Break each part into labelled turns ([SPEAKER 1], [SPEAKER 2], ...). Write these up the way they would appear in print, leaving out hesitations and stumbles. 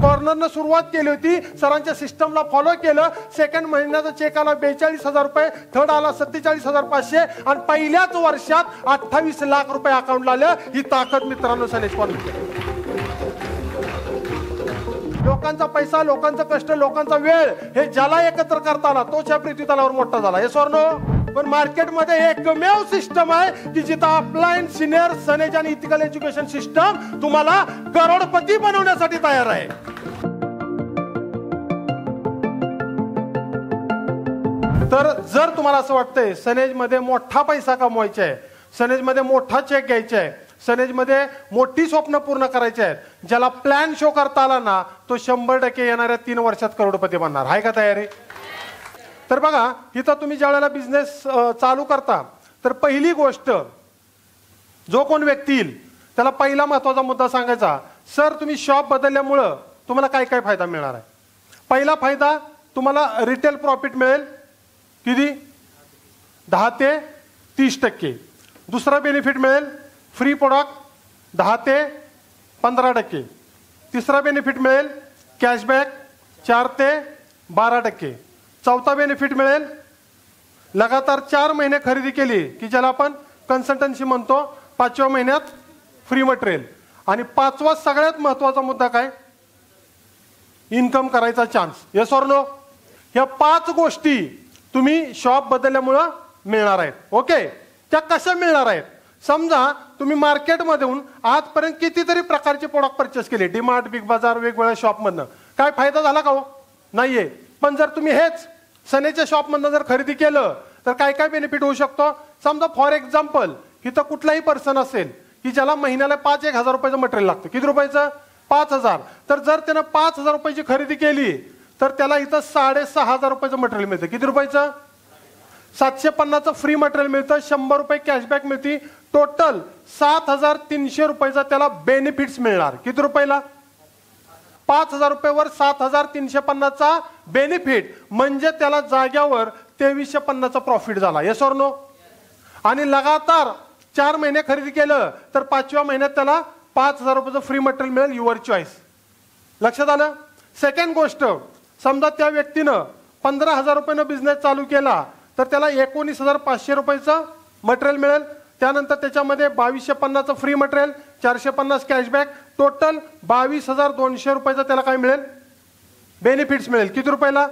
[SPEAKER 1] कॉर्नरनं सुरुवात केली होती, सरांच्या सिस्टमला फॉलो केलं. सेकंड महिन्याचा चेक आला 42,000 रुपये, थर्ड आला 47,500 आणि पहिल्याच वर्षात 28 लाख रुपये अकाउंटला आलं. ही ताकद मित्रांनो सनेज कॉर्नरची. लोकांचा पैसा, लोकांचं कष्ट, लोकांचा वेळ हे ज्याला एकत्र करता आला तोच या पृथ्वीतलावर मोठा झाला. हे सोर्नो. पण मार्केटमध्ये एकमेव सिस्टम आहे की जिथं अपलाइन सिनियर सनेज आणि इथिकल एज्युकेशन सिस्टम तुम्हाला करोडपती बनवण्यासाठी तयार आहे. तर जर तुम्हाला असं वाटतंय सनेज मध्ये मोठा पैसा कमवायचा आहे, सनेज मध्ये मोठा चेक घ्यायचा आहे, सनेज मध्ये मोठी स्वप्न पूर्ण करायची आहेत, ज्याला प्लॅन शो करता आला ना तो 100% येणाऱ्या 3 वर्षात करोडपती बनणार. आहे का तयारी? तर बघा, इथं तुम्ही ज्या वेळेला बिझनेस चालू करता तर पहिली गोष्ट जो कोण व्यक्ती येईल त्याला पहिला महत्वाचा मुद्दा सांगायचा, सर तुम्ही शॉप बदलल्यामुळं तुम्हाला काय काय फायदा मिळणार आहे. पहिला फायदा, तुम्हाला रिटेल प्रॉफिट मिळेल किती? 10 ते 30%. दुसरा बेनिफिट मिळेल फ्री प्रोडक्ट 10 ते 15%. तिसरा बेनिफिट मिळेल कॅशबॅक 4 ते 12%. चौथा बेनिफिट मिळेल लगातार 4 महिने खरेदी केली की ज्याला आपण कन्सल्टन्सी म्हणतो, 5व्या महिन्यात फ्री मटेरियल. आणि 5वा सगळ्यात महत्वाचा मुद्दा काय? इन्कम करायचा चान्स. Yes or no? ह्या 5 गोष्टी तुम्ही शॉप बदलल्यामुळं मिळणार आहेत. ओके, त्या कशा मिळणार आहेत? समजा तुम्ही मार्केटमधून आजपर्यंत कितीतरी प्रकारचे प्रोडक्ट परचेस केले, डीमार्ट, बिग बाजार, वेगवेगळ्या शॉपमधनं, काय फायदा झाला का हो? नाहीये. पण जर तुम्ही हेच सनेच्या शॉपमधनं जर खरेदी केलं तर काय काय बेनिफिट होऊ शकतो? समजा फॉर एक्झाम्पल इथं कुठलाही पर्सन असेल की ज्याला महिन्याला 5,000 रुपयाचं मटेरियल लागतं. किती रुपयाचं? 5,000. तर जर त्यानं 5,000 रुपयाची खरेदी केली तर त्याला इथं 6,500 रुपयाचं मटेरियल मिळतं. किती रुपयाचं? 750चं फ्री मटेरियल मिळतं, 100 रुपये कॅशबॅक मिळते, टोटल 7,300 रुपयाचा त्याला बेनिफिट्स मिळणार. किती रुपयाला? 5,000 रुपयावर 7,350चा बेनिफिट, म्हणजे त्याला जाग्यावर 2,350चा प्रॉफिट झाला. Yes or no? आणि लगातार 4 महिने खरेदी केलं तर 5व्या महिन्यात त्याला 5,000 रुपयाचं फ्री मटेरियल मिळेल. Your choice. लक्षात आलं? सेकंड गोष्ट, समजा त्या व्यक्तीनं 15,000 रुपयानं बिझनेस चालू केला तर त्याला 19,500 रुपयाचं मटेरियल मिळेल. त्यानंतर त्याच्यामध्ये 2,250चं फ्री मटेरियल, 450 कॅशबॅक, टोटल 22,200 रुपयाचं त्याला काय मिळेल? बेनिफिट्स मिळेल. किती रुपयाला?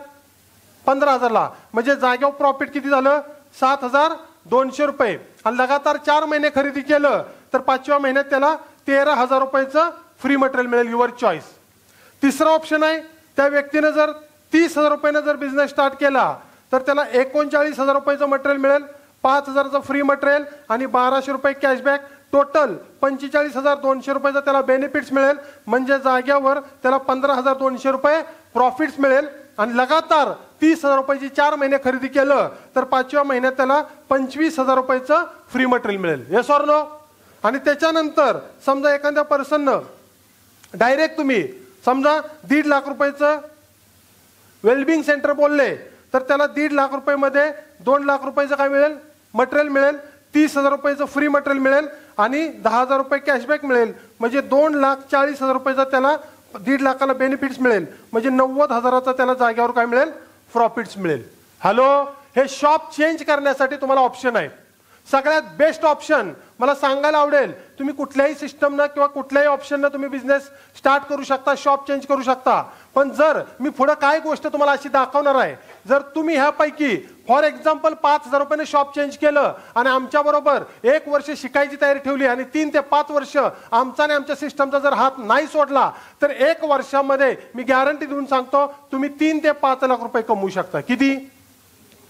[SPEAKER 1] 15,000ला. म्हणजे जागेवर प्रॉफिट किती झालं? 7,200 रुपये. आणि लगातार 4 महिने खरेदी केलं तर 5व्या महिन्यात त्याला 13,000 रुपयाचं फ्री मटेरियल मिळेल. Your choice. तिसरा ऑप्शन आहे, त्या व्यक्तीनं जर 30,000 रुपयानं जर बिझनेस स्टार्ट केला तर त्याला 39,000 रुपयाचं मटेरियल मिळेल, 5,000चं फ्री मटेरियल आणि 1,200 रुपये कॅशबॅक, टोटल 45,200 रुपयाचा त्याला बेनिफिट्स मिळेल. म्हणजे जाग्यावर त्याला 15,200 रुपये प्रॉफिट्स मिळेल. आणि लगातार 30,000 रुपयाची 4 महिने खरेदी केलं तर 5व्या महिन्यात त्याला 25,000 रुपयाचं फ्री मटेरियल मिळेल. Yes or no? आणि त्याच्यानंतर समजा एखाद्या पर्सननं डायरेक्ट तुम्ही समजा 1.5 लाख रुपयाचं वेलबिंग सेंटर बोलले तर त्याला 1.5 लाख रुपयामध्ये 2 लाख रुपयाचं काय मिळेल? मटेरियल मिळेल, 30,000 रुपयाचं फ्री मटेरियल मिळेल आणि 10,000 रुपये कॅशबॅक मिळेल. म्हणजे 2,40,000 रुपयाचा त्याला 1.5 लाखाला बेनिफिट्स मिळेल. म्हणजे 90,000चा त्याला जाग्यावर काय मिळेल? प्रॉफिट्स मिळेल. हॅलो, हे शॉप चेंज करण्यासाठी तुम्हाला ऑप्शन आहे. सगळ्यात बेस्ट ऑप्शन मला सांगायला आवडेल, तुम्ही कुठल्याही सिस्टमनं किंवा कुठल्याही ऑप्शननं तुम्ही बिझनेस स्टार्ट करू शकता, शॉप चेंज करू शकता. पण जर मी पुढे काय गोष्ट तुम्हाला अशी दाखवणार आहे, जर तुम्ही ह्यापैकी फॉर एक्झाम्पल 5,000 रुपयाने शॉप चेंज केलं आणि आमच्या बरोबर 1 वर्ष शिकायची तयारी ठेवली आणि 3 ते 5 वर्ष आमचा आणि आमच्या सिस्टमचा जर हात नाही सोडला तर 1 वर्षामध्ये मी गॅरंटी देऊन सांगतो तुम्ही 3 ते 5 लाख रुपये कमवू शकता. किती?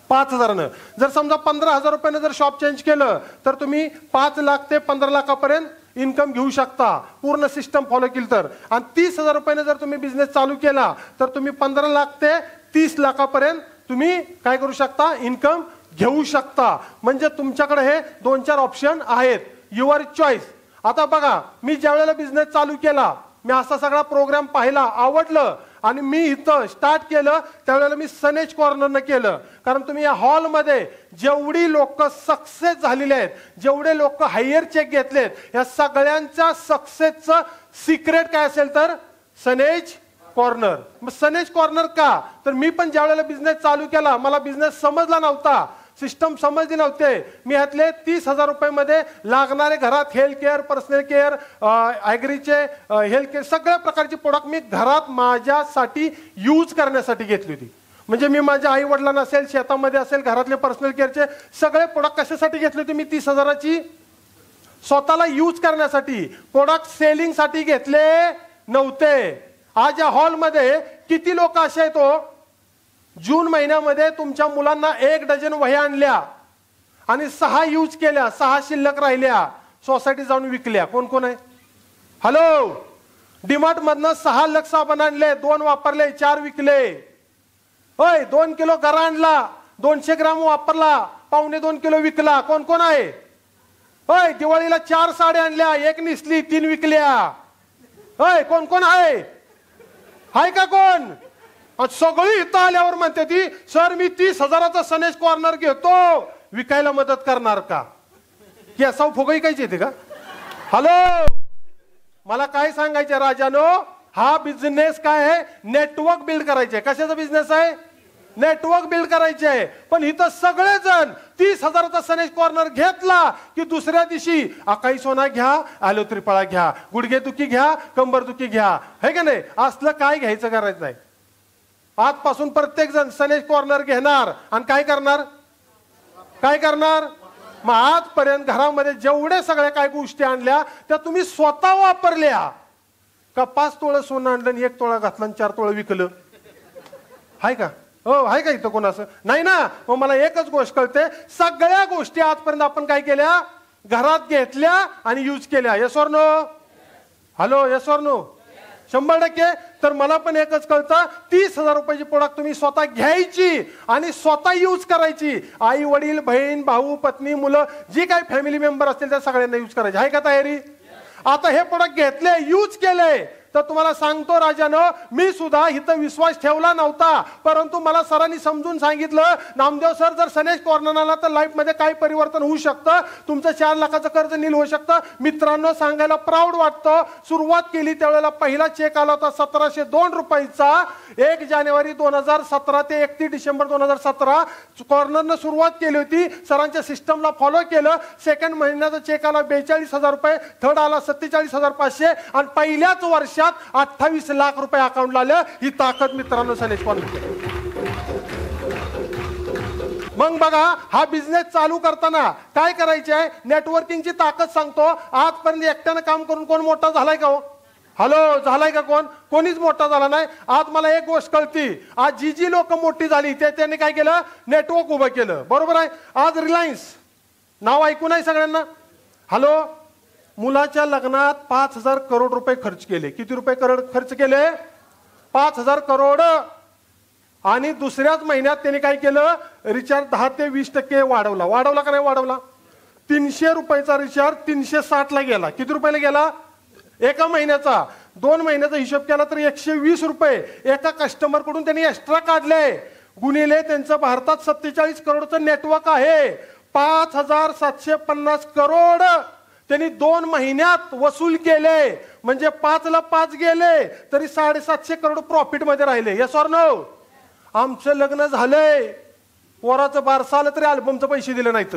[SPEAKER 1] 5,000नं. जर समजा 15,000 रुपयानं जर शॉप चेंज केलं तर तुम्ही 5 लाख ते 15 लाखापर्यंत इन्कम घेऊ शकता, पूर्ण सिस्टम फॉलो केली तर. आणि 30,000 रुपयानं जर तुम्ही बिझनेस चालू केला तर तुम्ही 15 लाख ते 30 लाखापर्यंत तुम्ही काय करू शकता? इन्कम घेऊ शकता. म्हणजे तुमच्याकडे हे 2-4 ऑप्शन आहेत. Your choice. आता बघा, मी ज्या वेळेला बिझनेस चालू केला, मी असा सगळा प्रोग्राम पाहिला, आवडलं आणि मी इथं स्टार्ट केलं त्यावेळेला मी सनेज कॉर्नरनं केलं. कारण तुम्ही या हॉलमध्ये जेवढी लोक सक्सेस झालेले आहेत, जेवढे लोक हायर चेक घेतलेत, या सगळ्यांच्या सक्सेसचं सिक्रेट काय असेल तर सनेज कॉर्नर. मग सनेज कॉर्नर का? तर मी पण ज्या वेळेला बिझनेस चालू केला मला बिझनेस समजला नव्हता, सिस्टम समजली नव्हते. मी यातले 30,000 रुपयामध्ये लागणारे घरात हेल्थ केअर, पर्सनल केअर, ॲग्रीचे हेल्थ केअर सगळ्या प्रकारची प्रोडक्ट मी घरात माझ्यासाठी यूज करण्यासाठी घेतली होती. म्हणजे मी माझ्या आई वडिलांना असेल, शेतामध्ये असेल, घरातले पर्सनल केअरचे सगळे प्रोडक्ट कशासाठी घेतले होते मी? 30,000ची स्वतःला यूज करण्यासाठी, प्रोडक्ट सेलिंगसाठी घेतले नव्हते. आज या हॉलमध्ये किती लोक असे आहेत हो, जून महिन्यामध्ये तुमच्या मुलांना 1 डझन वह्या आणल्या आणि 6 यूज केल्या, 6 शिल्लक राहिल्या, सोसायटी जाऊन विकल्या. कोण कोण आहे? हॅलो. डीमार्ट मधनं 6 लक्स साबण आणले, 2 वापरले, 4 विकले. होय. 2 किलो गरा आणला, 200 ग्राम वापरला, 1.25 किलो विकला. कोण कोण आहे? होय. दिवाळीला 4 साड्या आणल्या, 1 निसली, 3 विकल्या. होय. कोण कोण आहे? हाय का कोण? सगळी इथं आल्यावर म्हणते ती, सर मी 30,000चा सनेज कॉर्नर घेतो, विकायला मदत करणार का? की असा फुगई कायची येते का? हॅलो. मला काय सांगायचं राजानो, हा बिझनेस काय आहे? नेटवर्क बिल्ड करायचे. कशाचा बिझनेस आहे? नेटवर्क बिल्ड करायचे आहे. पण इथं सगळेजण 30,000चा सनेज कॉर्नर घेतला की दुसऱ्या दिवशी अकाई सोना घ्या, आलो त्रिफळा घ्या, गुडघे दुखी घ्या, कंबर दुखी घ्या, है का नाही? असलं काय घ्यायचं करायचं नाही. आजपासून प्रत्येक जण सनेज कॉर्नर घेणार आणि काय करणार? काय करणार? मग आजपर्यंत घरामध्ये जेवढे सगळ्या काय गोष्टी आणल्या त्या तुम्ही स्वतः वापरल्या का? 5 तोळं सोनं आणलं आणि 1 तोळा घातला आणि 4 तोळं विकलं. हाय का? हो, आहे का इथं कोण असं? नाही ना. मग मला एकच गोष्ट कळते, सगळ्या गोष्टी आजपर्यंत आपण काय केल्या? घरात घेतल्या आणि यूज केल्या. Yes or no? Hello. Yes or no? 100%. तर मला पण एकच कळतं, 30,000 रुपयाची प्रोडक्ट तुम्ही स्वतः घ्यायची आणि स्वतः यूज करायची. आई वडील, बहीण, भाऊ, पत्नी, मुलं, जी काही फॅमिली मेंबर असतील त्या सगळ्यांना यूज करायची. आहे का तयारी? आता हे प्रोडक्ट घेतले, यूज केले, तर तुम्हाला सांगतो राजानं, मी सुद्धा इथं विश्वास ठेवला नव्हता, परंतु मला सरांनी समजून सांगितलं, नामदेव सर जर सनेज कॉर्नर आला तर लाईफ मध्ये काय परिवर्तन होऊ शकतं, तुमचं 4 लाखाचं कर्ज नील होऊ शकतं. मित्रांनो, सांगायला प्राऊड वाटतं. सुरुवात केली त्यावेळेला पहिला चेक आला होता 1,702 रुपयाचा. 1 जानेवारी 2017 ते 31 डिसेंबर 2017 कॉर्नरनं सुरुवात केली होती. सरांच्या सिस्टमला फॉलो केलं. सेकंड महिन्याचा चेक आला 42,000 रुपये, थर्ड आला 47,500 आणि पहिल्याच वर्षात 28 लाख रुपये अकाउंटला आलं. ही ताकद मित्रांनो सनेज कॉर्नर. मग बघा, हा बिझनेस चालू करताना काय करायचे आहे? नेटवर्किंगची ताकद सांगतो. आजपर्यंत एकट्यानं काम करून कोण मोठा झालाय का हो? हॅलो. झालाय का कोण? कोणीच मोठा झाला नाही. आज मला एक गोष्ट कळती, आज जी लोक मोठी झाली त्यांनी काय केलं? नेटवर्क उभं केलं. बरोबर आहे. आज रिलायन्स नाव ऐकून आहे सगळ्यांना? हॅलो. मुलाच्या लग्नात 5,000 करोड रुपये खर्च केले. किती रुपये करोड खर्च केले? 5,000 करोड. आणि दुसऱ्याच महिन्यात त्यांनी काय केलं? रिचार्ज 10 ते 20% वाढवला. वाढवला का नाही वाढवला? 300 रुपयाचा रिचार्ज 360 ला गेला. किती रुपयाला गेला? एका महिन्याचा. 2 महिन्याचा हिशोब केला तर 120 रुपये एका कस्टमर कडून त्यांनी एक्स्ट्रा काढले. गुणिले त्यांचं भारतात 47 करोडचं नेटवर्क आहे. 5,750 करोड त्यांनी 2 महिन्यात वसूल केले. म्हणजे 5 ला 5 गेले तरी 750 करोड प्रॉफिट मध्ये राहिले. Yes or no? आमचं लग्न झालंय, पोराचं बारसं आलं तरी अल्बमचं पैसे दिले नाहीत.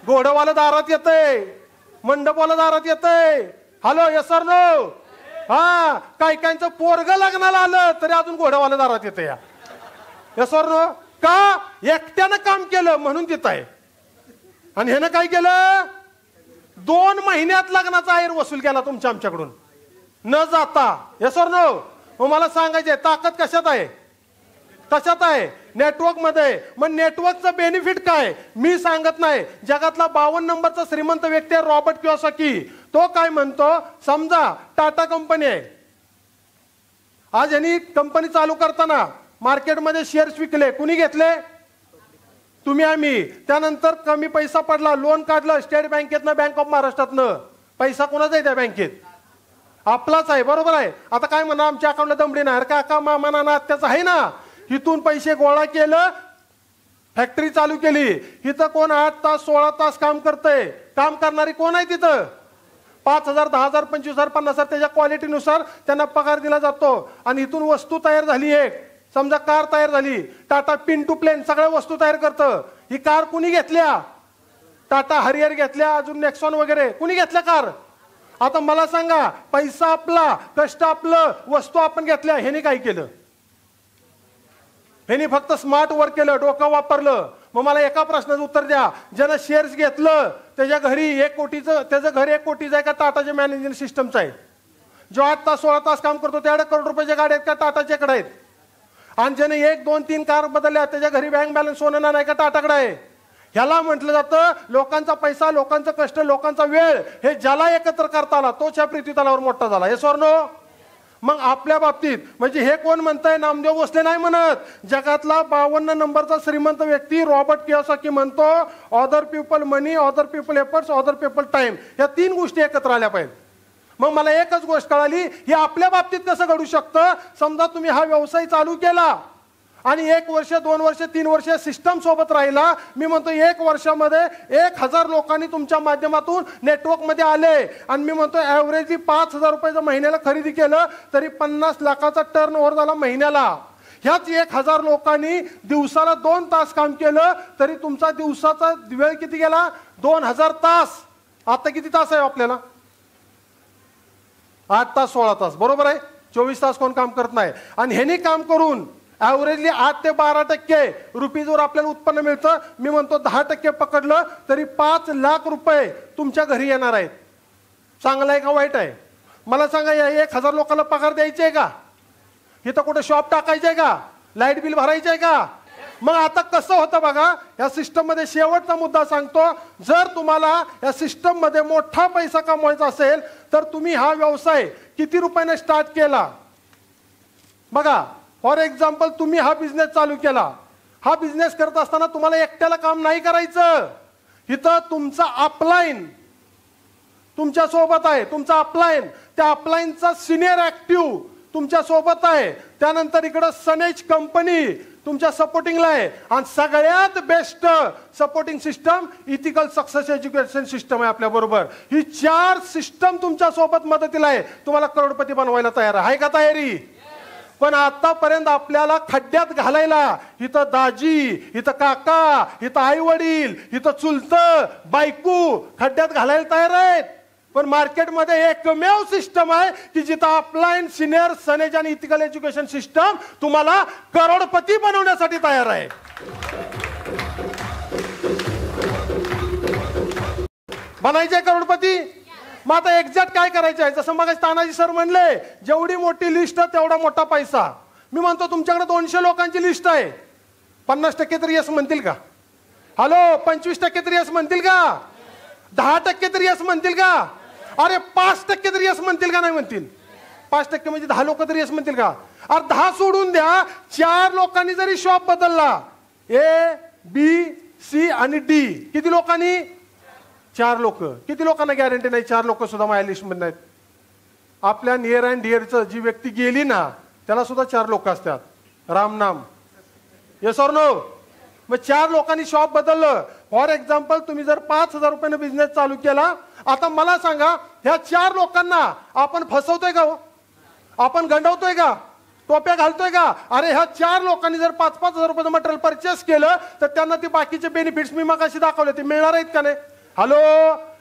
[SPEAKER 1] घोडवाला दारात येतंय, मंडपवाला दारात येतंय. हॅलो. Yes or no? हा. काही काहींचं पोरग लग्नाला आलं तरी अजून घोडवाला दारात येतं. या येस ऑर नो? का? एकट्यानं काम केलं म्हणून तिथं आहे. आणि ह्यानं काय केलं? 2 महिन्यात लग्नाचा ऐर वसूल केला तुमच्या आमच्याकडून न जाता. Yes or no? मग मला सांगायचंय, ताकद कशात आहे? कशात आहे? नेटवर्क मध्ये. मग नेटवर्कचं बेनिफिट काय? मी सांगत नाही. जगातला 52 नंबरचा श्रीमंत व्यक्ती आहे रॉबर्ट कियोसाकी. तो काय म्हणतो? समजा टाटा कंपनी आहे. आज यांनी कंपनी चालू करताना मार्केटमध्ये शेअर्स विकले. कुणी घेतले? तुम्ही, आम्ही. त्यानंतर कमी पैसा पडला, लोन काढलं स्टेट बँकेतनं, बँक ऑफ महाराष्ट्रातनं. पैसा कोणाचा आहे त्या बँकेत? आपलाच आहे. बरोबर आहे. आता काय म्हणा, आमच्या अकाउंटला दमडी नाही. काका मामा नाना आत्याचं आहे ना. इथून पैसे गोळा केलं, फॅक्टरी चालू केली. इथं कोण 8 तास 16 तास काम करतंय? काम करणारी कोण आहे तिथं? 5,000, 10,000, 25,000, 50,000 त्याच्या क्वालिटीनुसार त्यांना पगार दिला जातो. आणि इथून वस्तू तयार झाली, एक समजा कार तयार झाली, टाटा पिंटू प्लेन सगळ्या वस्तू तयार करतं. ही कार कुणी घेतल्या? टाटा हरियर घेतल्या, अजून नेक्सॉन वगैरे कुणी घेतल्या कार? आता मला सांगा, पैसा आपला, कष्ट आपलं, वस्तू आपण घेतल्या, ह्याने काय केलं? ह्याने फक्त स्मार्ट वर्क केलं, डोकं वापरलं. मग मला एका प्रश्नाचं उत्तर द्या, ज्यानं शेअर्स घेतलं त्याच्या घरी 1 कोटीचं, त्याचं घर 1 कोटीचं आहे का टाटाच्या मॅनेजमेंट सिस्टमचं आहे? जो 8 तास 16 तास काम करतो त्याकडे करोड रुपयाच्या गाड्या आहेत का टाटाच्याकडे आहेत? आणि ज्याने 1, 2, 3 कार बदलल्या त्याच्या घरी बँक बॅलन्स सोनं नाही का टाटाकडे आहे? ह्याला म्हटलं जातं लोकांचा पैसा, लोकांचं कष्ट, लोकांचा वेळ हे ज्याला एकत्र करता आला तोच या पृथ्वीतलावर मोठा झाला. हे सोर्नो. मग आपल्या बाबतीत म्हणजे हे कोण म्हणतंय? नामदेव भोसले नाही म्हणत. जगातला 52 नंबरचा श्रीमंत व्यक्ती रॉबर्ट कियोसाकी म्हणतो, other people money, other people efforts, other people time, या 3 गोष्टी एकत्र आल्या पाहिजेत. मग मला एकच गोष्ट कळाली, हे आपल्या बाबतीत कसं घडू शकतं? समजा तुम्ही हा व्यवसाय चालू केला आणि 1 वर्ष, 2 वर्ष, 3 वर्ष सिस्टम सोबत राहिला. मी म्हणतो 1 वर्षामध्ये 1,000 लोकांनी तुमच्या माध्यमातून नेटवर्क मध्ये आले. आणि मी म्हणतो ऍव्हरेजली 5,000 रुपयाचं महिन्याला खरेदी केलं तरी 50 लाखाचा टर्न ओव्हर झाला महिन्याला. ह्याच 1,000 लोकांनी दिवसाला 2 तास काम केलं तरी तुमचा दिवसाचा वेळ किती गेला? 2,000 तास. आता किती तास आहे आपल्याला? 8 तास 16 तास, बरोबर आहे. 24 तास कोण काम करत नाही. आणि ह्यानी काम करून ऍव्हरेजली 8 ते 12% रुपीजवर आपल्याला उत्पन्न मिळतं. मी म्हणतो 10% पकडलं तरी 5 लाख रुपये तुमच्या घरी येणार आहेत. चांगलं आहे का वाईट आहे? मला सांगा, या 1,000 लोकांना पगार द्यायचे आहे का? इथं कुठे शॉप टाकायचे आहे का? लाईट बिल भरायचे आहे का? मग आता कसं होतं बघा, या सिस्टम मध्ये शेवटचा मुद्दा सांगतो. जर तुम्हाला या सिस्टम मध्ये मोठा पैसा कमवायचा असेल तर तुम्ही हा व्यवसाय किती रुपयाने स्टार्ट केला बघा. फॉर एक्झाम्पल, तुम्ही हा बिझनेस चालू केला. हा बिझनेस करत असताना तुम्हाला एकट्याला काम नाही करायचं. इथं तुमचा अपलाईन तुमच्या सोबत आहे. तुमचा अपलाईन, त्या अपलाईनचा सिनियर ऍक्टिव्ह तुमच्या सोबत आहे. त्यानंतर इकडं सनेज कंपनी तुमच्या सपोर्टिंगला आहे. आणि सगळ्यात best supporting system ethical success education system आहे आपल्या बरोबर. ही 4 सिस्टम तुमच्या सोबत मदतीला आहे. तुम्हाला करोडपती बनवायला तयार आहे का तयारी? पण आतापर्यंत आपल्याला खड्ड्यात घालायला इथं दाजी, इथं काका, इथं आई वडील, इथं चुलतं बायको खड्ड्यात घालायला तयार आहेत. पण मार्केटमध्ये एकमेव सिस्टम आहे की जिथं अपलाईन, सिनियर, सनेज आणि इथिकल एज्युकेशन सिस्टम तुम्हाला करोडपती बनवण्यासाठी तयार आहे. बनायचे करोडपती. मग आता एक्झॅक्ट काय करायचं आहे? जसं मग तानाजी सर म्हणले, जेवढी मोठी लिस्ट तेवढा मोठा पैसा. मी म्हणतो तुमच्याकडे 200 लोकांची लिस्ट आहे. 50% तरी यस म्हणतील का? हॅलो, 25% तरी यस म्हणतील का? 10% तरी यस म्हणतील का? अरे 5% तरी यस म्हणतील का? नाही म्हणतील. 5% म्हणजे 10 लोक तरी यस म्हणतील का? अरे 10 सोडून द्या, 4 लोकांनी जरी शॉप बदलला, ए, बी, सी आणि डी, किती लोकांनी? 4 लोक. किती लोकांना गॅरंटी नाही 4 लोक सुद्धा माझ्या लिस्ट मध्ये नाहीत? आपल्या नियर अँड डिअरचं जी व्यक्ती गेली ना त्याला सुद्धा 4 लोक असतात. राम नाम. Yes or no? मग 4 लोकांनी शॉप बदललं. फॉर एक्झाम्पल, तुम्ही जर 5,000 रुपयाने बिझनेस चालू केला. आता मला सांगा, ह्या 4 लोकांना आपण फसवतोय का? आपण गंडवतोय का? टोप्या घालतोय का? अरे ह्या 4 लोकांनी जर 5,000 रुपयाचं मटेरियल परचेस केलं तर त्यांना ते बाकीचे बेनिफिट्स मी मगाशी दाखवले ते मिळणार आहेत का नाही? हॅलो.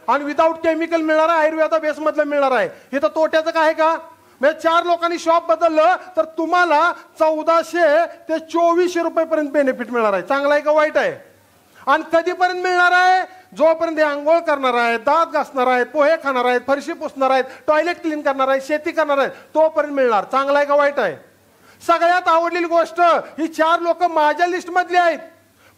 [SPEAKER 1] आणि विदाऊट केमिकल मिळणार आहे, आयुर्वेदा बेस मधलं मिळणार आहे. हे तर तोट्याचं काय आहे का? म्हणजे 4 लोकांनी शॉप बदललं तर तुम्हाला 1,400 ते 2,400 रुपयेपर्यंत बेनिफिट मिळणार आहे. चांगला आहे का वाईट आहे? आणि कधीपर्यंत मिळणार आहे? जोपर्यंत हे आंघोळ करणार आहेत, दात घासणार आहेत, पोहे खाणार आहेत, फरशी पुसणार आहेत, टॉयलेट क्लीन करणार आहेत, शेती करणार आहेत, तोपर्यंत मिळणार. चांगला आहे का वाईट आहे? सगळ्यात आवडलेली गोष्ट, ही 4 लोक माझ्या लिस्ट मधली आहेत.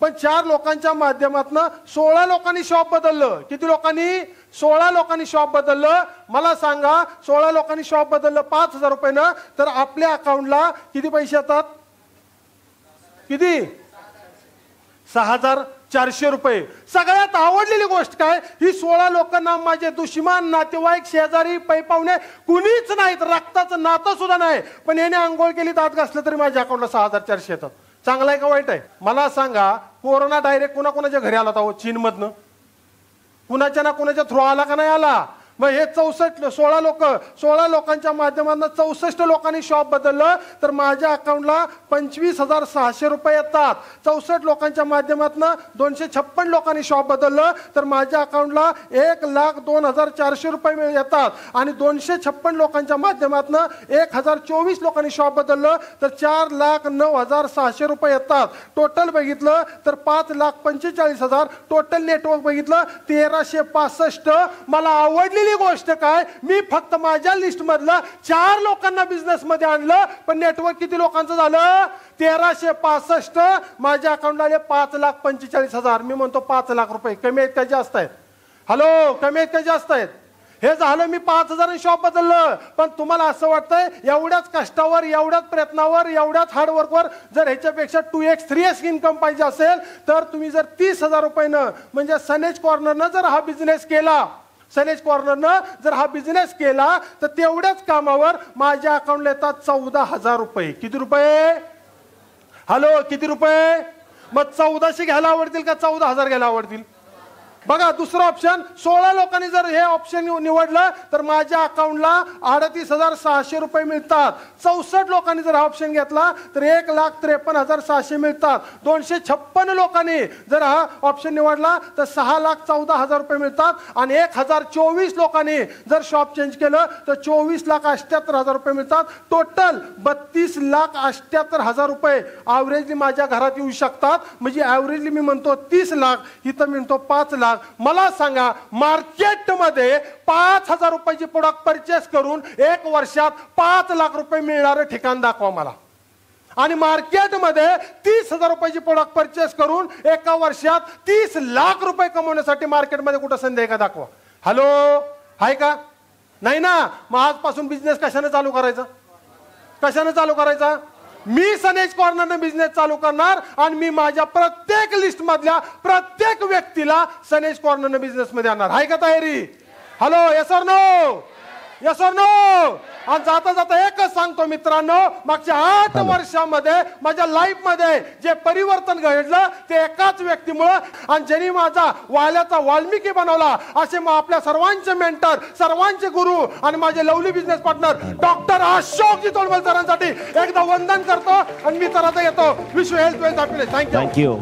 [SPEAKER 1] पण 4 लोकांच्या माध्यमातून 16 लोकांनी शॉप बदललं. किती लोकांनी? 16 लोकांनी शॉप बदललं. मला सांगा, 16 लोकांनी शॉप बदललं 5,000 रुपयानं, तर आपल्या अकाउंटला किती पैसे येतात? किती? 6,400 रुपये. सगळ्यात आवडलेली गोष्ट काय? ही 16 लोकांना माझे दुश्मन, नातेवाईक, शेजारी, पै पाहुणे कुणीच नाहीत, रक्ताचं नातं सुद्धा नाही, पण याने आंघोळ केली, दात घासलं तरी माझ्या अकाउंटला 6,400 येतात. चांगला आहे का वाईट आहे? मला सांगा, कोरोना डायरेक्ट कुणाच्या घरी आला होता? चीन मधनं कुणाच्या ना कुणाच्या थ्रू आला का नाही आला? मग हे 16 लोकांच्या माध्यमातून 64 लोकांनी शॉप बदललं तर माझ्या अकाउंटला 25,600 रुपये येतात. 64 लोकांच्या माध्यमातून 256 लोकांनी शॉप बदललं तर माझ्या अकाउंटला 1,02,400 रुपये येतात. आणि 256 लोकांच्या माध्यमातून 1,024 लोकांनी शॉप बदललं तर 4,09,600 रुपये येतात. टोटल बघितलं तर 5,45,000. टोटल नेटवर्क बघितलं 1,365. मला आवडलेली गोष्ट काय, मी फक्त माझ्या लिस्ट मधलं 4 लोकांना बिझनेस मध्ये आणलं, पण नेटवर्क किती लोकांचं झालं? 1,365. माझ्या अकाउंटला आले 5,45,000. मी म्हणतो 5 लाख रुपये कमी आहेत का जास्त आहेत? हॅलो, कमी आहेत का जास्त आहेत? हे झालं मी 5,000 शॉप बदललं. पण तुम्हाला असं वाटतंय एवढ्याच कष्टावर, एवढ्याच प्रयत्नावर, एवढ्याच हार्डवर्कवर जर ह्याच्यापेक्षा 2x 3x इन्कम पाहिजे असेल तर तुम्ही जर 30,000 रुपयानं म्हणजे सनेज कॉर्नरनं जर हा बिझनेस केला, सनेज कॉर्नरनं जर हा बिझनेस केला तर तेवढ्याच कामावर माझ्या अकाउंटला येतात 14,000 रुपये. किती रुपये? हॅलो, किती रुपये? मग 1400 घ्यायला आवडतील का 14,000 घ्यायला आवडतील? बघा दुसरं ऑप्शन, 16 लोकांनी जर हे ऑप्शन निवडलं तर माझ्या अकाउंटला 38,600 रुपये मिळतात. 64 लोकांनी जर हा ऑप्शन घेतला तर 1,53,600 मिळतात. 256 लोकांनी जर हा ऑप्शन निवडला तर 6,14,000 रुपये मिळतात. आणि 1,024 लोकांनी जर शॉप चेंज केलं तर 24,78,000 रुपये मिळतात. टोटल 32,78,000 रुपये ॲव्हरेजली माझ्या घरात येऊ शकतात. म्हणजे ॲव्हरेजली मी म्हणतो 30 लाख, इथं म्हणतो 5 लाख. मला सांगा, मार्केटमध्ये 5,000 रुपयाची प्रोडक्ट परचेस करून 1 वर्षात 5 लाख रुपये मिळणारं ठिकाण दाखवा मला. आणि मार्केटमध्ये 30,000 रुपयाची प्रोडक्ट परचेस करून 1 वर्षात 30 लाख रुपये कमवण्यासाठी मार्केटमध्ये कुठं संधी आहे का दाखवा. हॅलो, आहे का? नाही ना. मग आजपासून बिझनेस कशाने चालू करायचा? कशाने चालू करायचा? मी सनेज कॉर्नरने बिझनेस चालू करणार आणि मी माझ्या प्रत्येक लिस्ट मधल्या प्रत्येक व्यक्तीला सनेज कॉर्नरने बिझनेस मध्ये आणणार. आहे का तयारी? Hello, yes or no? Yes or no? आणि जाता जाता एकच सांगतो मित्रांनो, मागच्या 8 वर्षामध्ये माझ्या लाईफ मध्ये जे परिवर्तन घडलं ते एकाच व्यक्तीमुळे, आणि ज्यांनी माझा वाल्याचा वाल्मिकी बनवला असे मग आपल्या सर्वांचे मेंटर, सर्वांचे गुरु आणि माझे lovely business partner doctor Ashokji Todmal सरांसाठी एकदा वंदन करतो आणि मी तर आता येतो. Wish you health, wealth, happiness. Thank you.